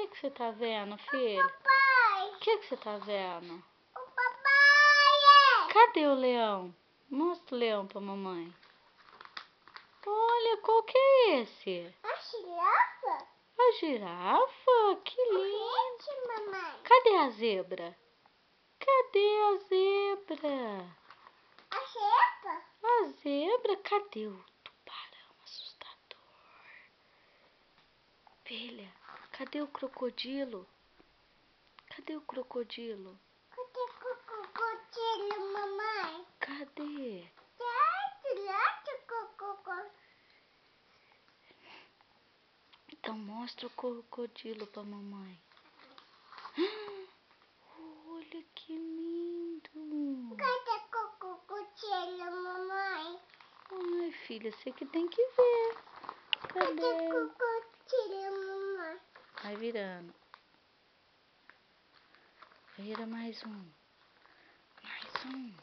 que você tá vendo, filho? Papai! O que você tá vendo? O papai! Cadê o leão? Mostra o leão pra mamãe. Olha, qual que é esse? A girafa? A girafa? Que O lindo. peixe, mamãe? Cadê a zebra? Cadê a zebra? A xepa? A zebra? Cadê o tubarão assustador? Filha, cadê o crocodilo? Cadê o crocodilo? Cadê o crocodilo, mamãe? Cadê? Lá o crocodilo. Então mostra o crocodilo pra mamãe. Olha que lindo. Cadê o crocodilo, mamãe? Ai, filha, você que tem que ver. Cadê o Cadê? crocodilo, mamãe? Vai virando. Vira mais um. Mais um.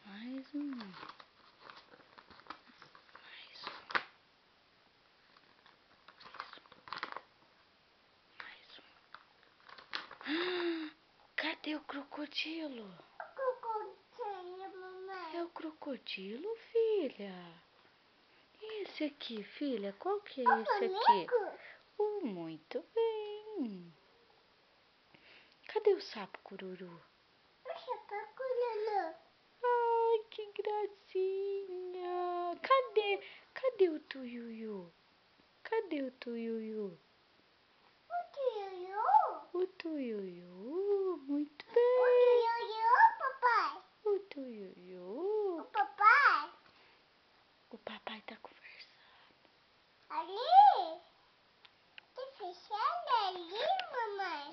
Mais um. Mais um. Mais um. Cadê o crocodilo? O crocodilo, mamãe? É o crocodilo, filha? E esse aqui, filha? Qual que é esse aqui? Muito bem. Cadê o sapo cururu? O sapo cururu. Ai, que gracinha. Cadê o tuiuiu? Cadê o tuiuiu? O tuiuiu? O tuiuiu, muito O bem. tuiuiu, papai? O tuiuiu. O papai? O papai tá conversando. Ali? Tá fechado ali, mamãe?